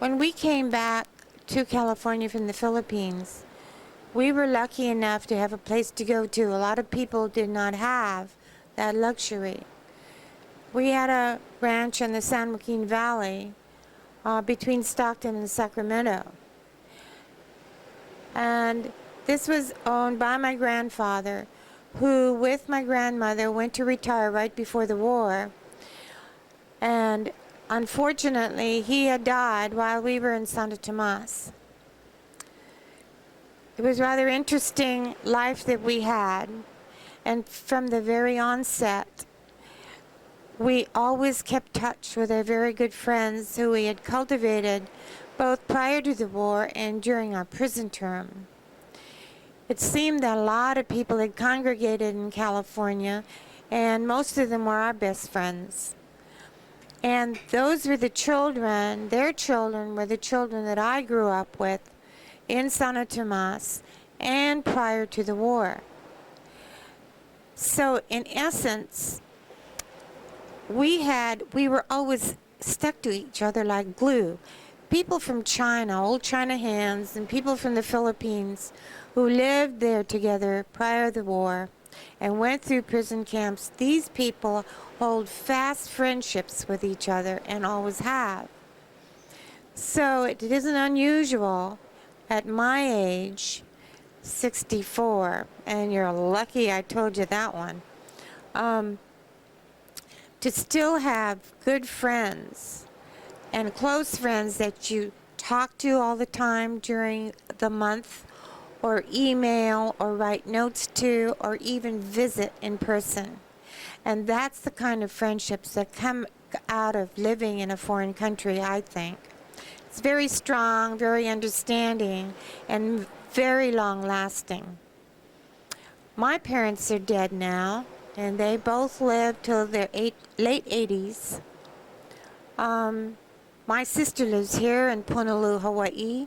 When we came back to California from the Philippines, we were lucky enough to have a place to go to. A lot of people did not have that luxury. We had a ranch in the San Joaquin Valley between Stockton and Sacramento. And this was owned by my grandfather, who, with my grandmother, went to retire right before the war. And unfortunately, he had died while we were in Santo Tomas. It was rather interesting life that we had. And from the very onset, we always kept touch with our very good friends who we had cultivated both prior to the war and during our prison term. It seemed that a lot of people had congregated in California, and most of them were our best friends. And those were the children, their children were the children that I grew up with in Santo Tomas and prior to the war. So in essence, we were always stuck to each other like glue. People from China, old China hands, and people from the Philippines who lived there together prior to the war and went through prison camps, these people hold fast friendships with each other and always have. So it isn't unusual at my age, 64, and you're lucky I told you that one, to still have good friends and close friends that you talk to all the time during the month, or email, or write notes to, or even visit in person. And that's the kind of friendships that come out of living in a foreign country, I think. It's very strong, very understanding, and very long-lasting. My parents are dead now, and they both lived till their late 80s. My sister lives here in Honolulu, Hawaii,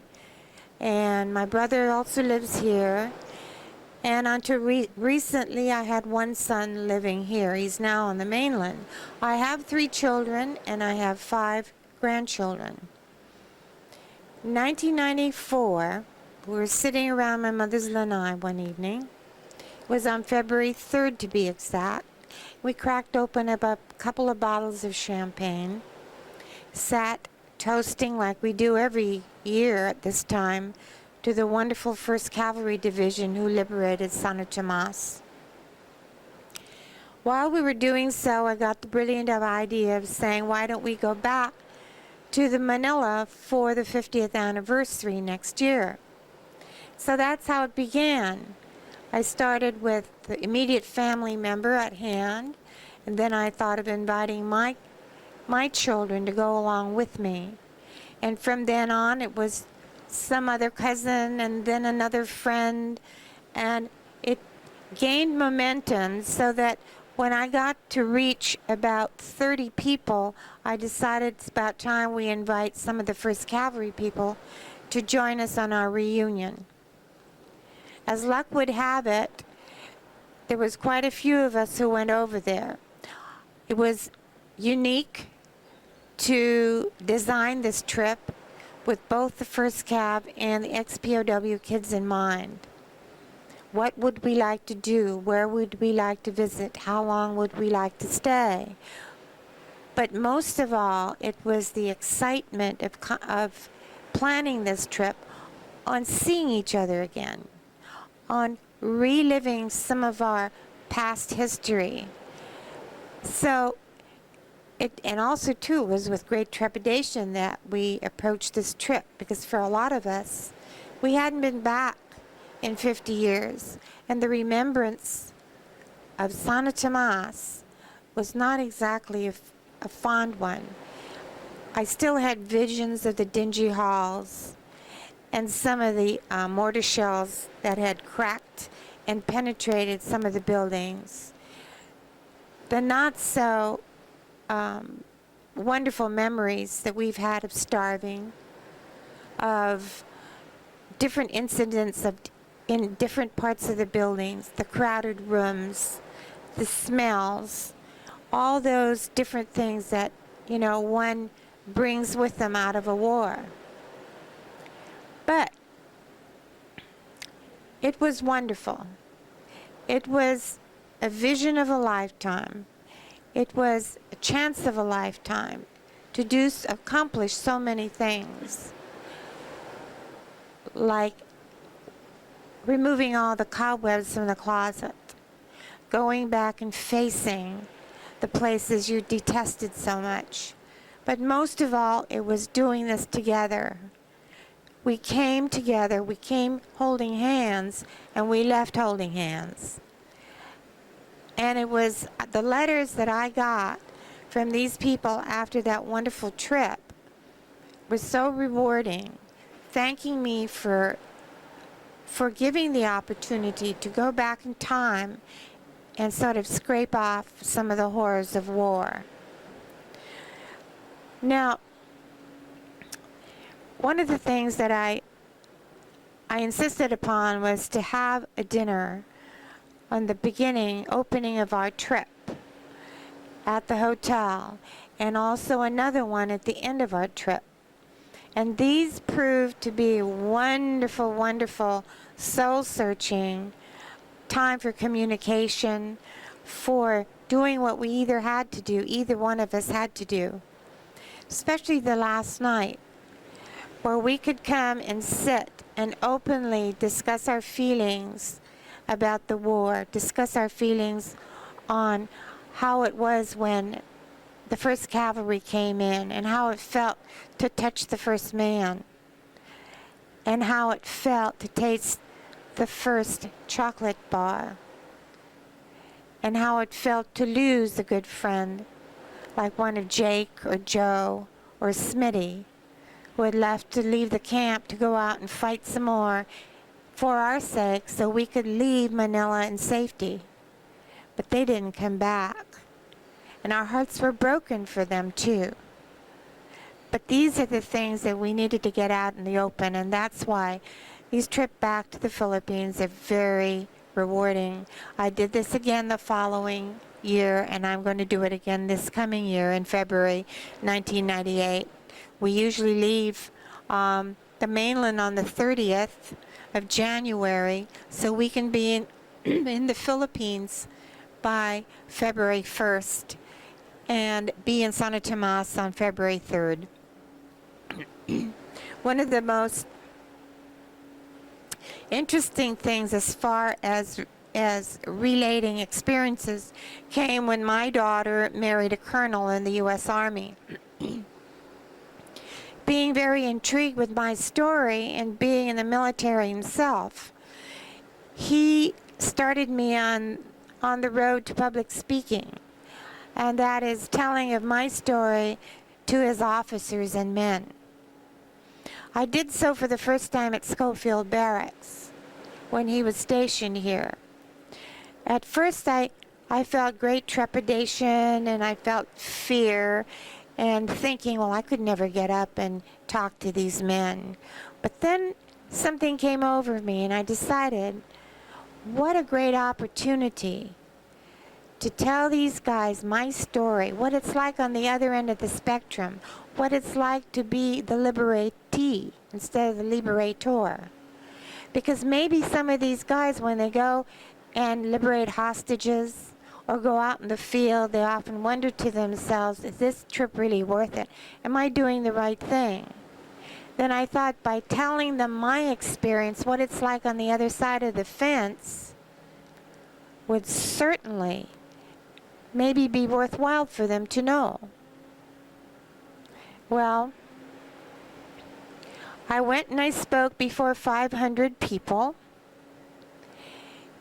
and my brother also lives here. And until recently, I had one son living here. He's now on the mainland. I have 3 children, and I have 5 grandchildren. In 1994, we were sitting around my mother's lanai one evening. It was on February 3rd, to be exact. We cracked open a couple of bottles of champagne, sat toasting like we do every year at this time to the wonderful 1st Cavalry Division who liberated Santo Tomas. While we were doing so, I got the brilliant idea of saying, why don't we go back to the Manila for the 50th anniversary next year? So that's how it began. I started with the immediate family member at hand, and then I thought of inviting my children to go along with me. And from then on, it was some other cousin and then another friend, and it gained momentum so that when I got to reach about 30 people, I decided it's about time we invite some of the 1st Cavalry people to join us on our reunion. As luck would have it, there was quite a few of us who went over there. It was unique to design this trip with both the 1st Cav and the ex-POW kids in mind. What would we like to do? Where would we like to visit? How long would we like to stay? But most of all, it was the excitement of planning this trip on seeing each other again, on reliving some of our past history. So and also, too, it was with great trepidation that we approached this trip, because for a lot of us, we hadn't been back in 50 years, and the remembrance of Santo Tomas was not exactly a fond one. I still had visions of the dingy halls and some of the mortar shells that had cracked and penetrated some of the buildings. The not so wonderful memories that we've had of starving, of different incidents in different parts of the buildings, the crowded rooms, the smells, all those different things that, one brings with them out of a war. But it was wonderful. It was a vision of a lifetime. It was a chance of a lifetime to accomplish so many things, like removing all the cobwebs from the closet, going back and facing the places you detested so much. But most of all, it was doing this together. We came together, we came holding hands, and we left holding hands. And it was the letters that I got from these people after that wonderful trip was so rewarding, thanking me for giving the opportunity to go back in time and sort of scrape off some of the horrors of war. Now, one of the things that I insisted upon was to have a dinner on the opening of our trip at the hotel, and also another one at the end of our trip. And these proved to be wonderful, wonderful, soul-searching time for communication, for doing what we either one of us had to do. Especially the last night, where we could come and sit and openly discuss our feelings about the war, discuss our feelings on how it was when the first cavalry came in, and how it felt to touch the first man, and how it felt to taste the first chocolate bar, and how it felt to lose a good friend like one of Jake or Joe or Smitty, who had left to leave the camp to go out and fight some more for our sake so we could leave Manila in safety. But they didn't come back. And our hearts were broken for them too. But these are the things that we needed to get out in the open, and that's why these trips back to the Philippines are very rewarding. I did this again the following year, and I'm going to do it again this coming year in February 1998. We usually leave the mainland on the 30th of January, so we can be in the Philippines by February 1st and be in Santo Tomas on February 3rd. One of the most interesting things as far as relating experiences came when my daughter married a colonel in the U.S. Army. Being very intrigued with my story and being in the military himself, he started me on the road to public speaking, and that is telling of my story to his officers and men. I did so for the first time at Schofield Barracks when he was stationed here. At first I felt great trepidation, and I felt fear and thinking, well, I could never get up and talk to these men. But then something came over me, and I decided, what a great opportunity to tell these guys my story, what it's like on the other end of the spectrum, what it's like to be the liberatee instead of the liberator. Because maybe some of these guys, when they go and liberate hostages or go out in the field, they often wonder to themselves, is this trip really worth it? Am I doing the right thing? Then I thought, by telling them my experience, what it's like on the other side of the fence, would certainly maybe be worthwhile for them to know. Well, I went and I spoke before 500 people,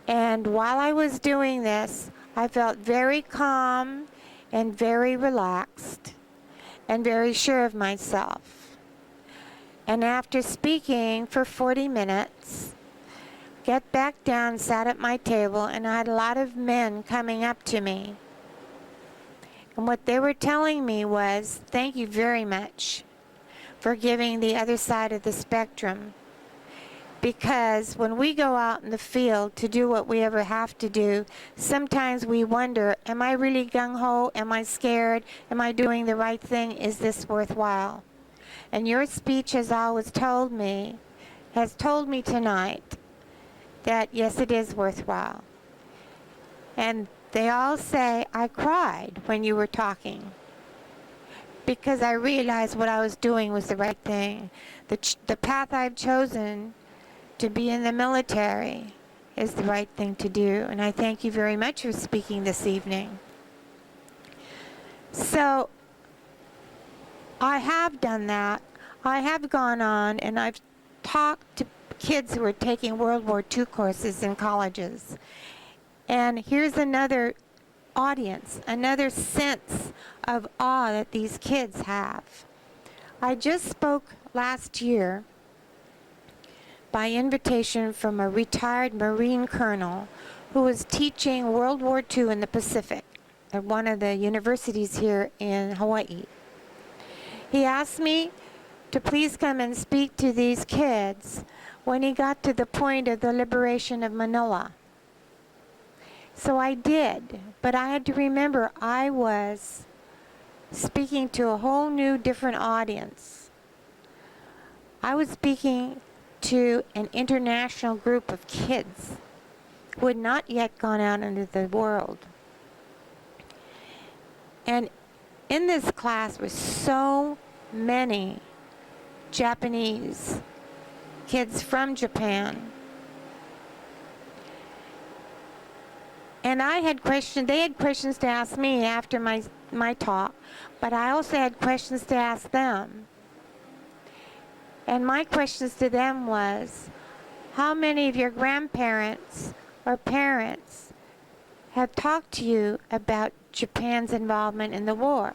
and while I was doing this, I felt very calm and very relaxed and very sure of myself. And after speaking for 40 minutes, get back down, sat at my table, and I had a lot of men coming up to me. And what they were telling me was, thank you very much for giving the other side of the spectrum. Because when we go out in the field to do what we ever have to do, sometimes we wonder, am I really gung-ho? Am I scared? Am I doing the right thing? Is this worthwhile? And your speech has always told me has told me tonight that yes, it is worthwhile. And they all say, I cried when you were talking because I realized what I was doing was the right thing. The path I've chosen to be in the military is the right thing to do. And I thank you very much for speaking this evening. So I have done that. I have gone on and I've talked to kids who are taking World War II courses in colleges. And here's another audience, another sense of awe that these kids have. I just spoke last year by invitation from a retired Marine colonel who was teaching World War II in the Pacific at one of the universities here in Hawaii. He asked me to please come and speak to these kids when he got to the point of the liberation of Manila. So I did, but I had to remember I was speaking to a whole new different audience. I was speaking to an international group of kids who had not yet gone out into the world. And in this class were so many Japanese kids from Japan. And I had questions, they had questions to ask me after my talk, but I also had questions to ask them. And my questions to them was, how many of your grandparents or parents have talked to you about Japan's involvement in the war?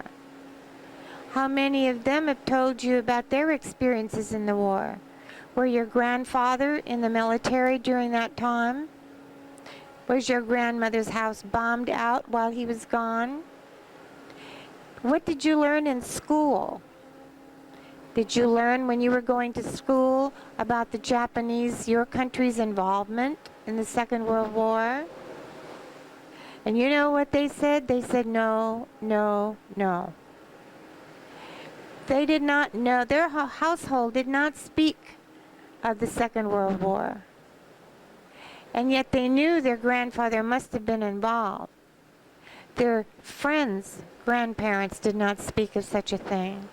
How many of them have told you about their experiences in the war? Were your grandfather in the military during that time? Was your grandmother's house bombed out while he was gone? What did you learn in school? Did you learn when you were going to school about the Japanese, your country's involvement in the Second World War? And you know what they said? They said no, no, no. They did not know, their household did not speak of the Second World War. And yet they knew their grandfather must have been involved. Their friends' grandparents did not speak of such a thing.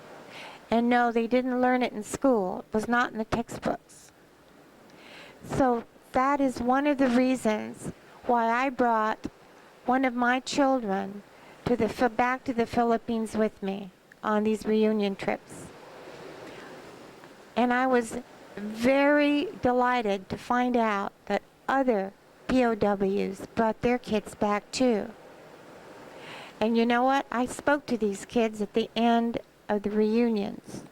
And no, they didn't learn it in school. It was not in the textbooks. So that is one of the reasons why I brought one of my children back to the Philippines with me on these reunion trips. And I was very delighted to find out that other POWs brought their kids back too. And you know what? I spoke to these kids at the end of the reunions.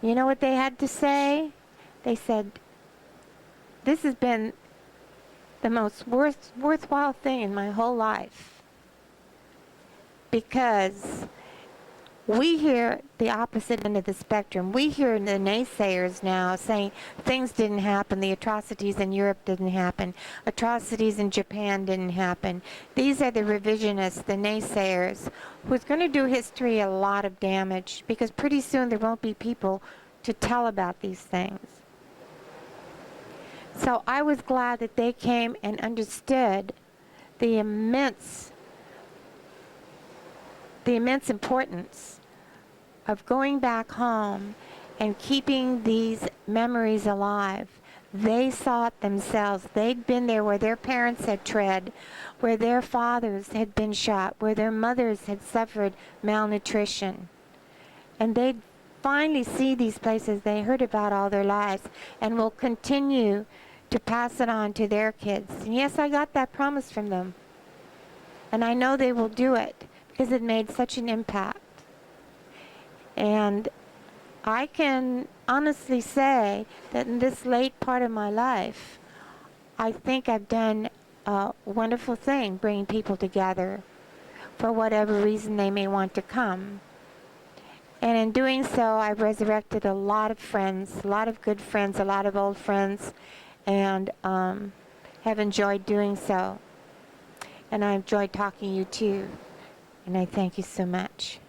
You know what they had to say? They said, this has been the most worthwhile thing in my whole life. Because we hear the opposite end of the spectrum. We hear the naysayers now saying things didn't happen, the atrocities in Europe didn't happen, atrocities in Japan didn't happen. These are the revisionists, the naysayers, who's going to do history a lot of damage because pretty soon there won't be people to tell about these things. So I was glad that they came and understood the immense importance of going back home and keeping these memories alive. They saw it themselves. They'd been there where their parents had tread, where their fathers had been shot, where their mothers had suffered malnutrition. And they'd finally see these places they heard about all their lives and will continue to pass it on to their kids. And yes, I got that promise from them. And I know they will do it because it made such an impact. And I can honestly say that in this late part of my life, I think I've done a wonderful thing bringing people together for whatever reason they may want to come. And in doing so, I've resurrected a lot of friends, a lot of good friends, a lot of old friends, and have enjoyed doing so. And I enjoyed talking to you too. And I thank you so much.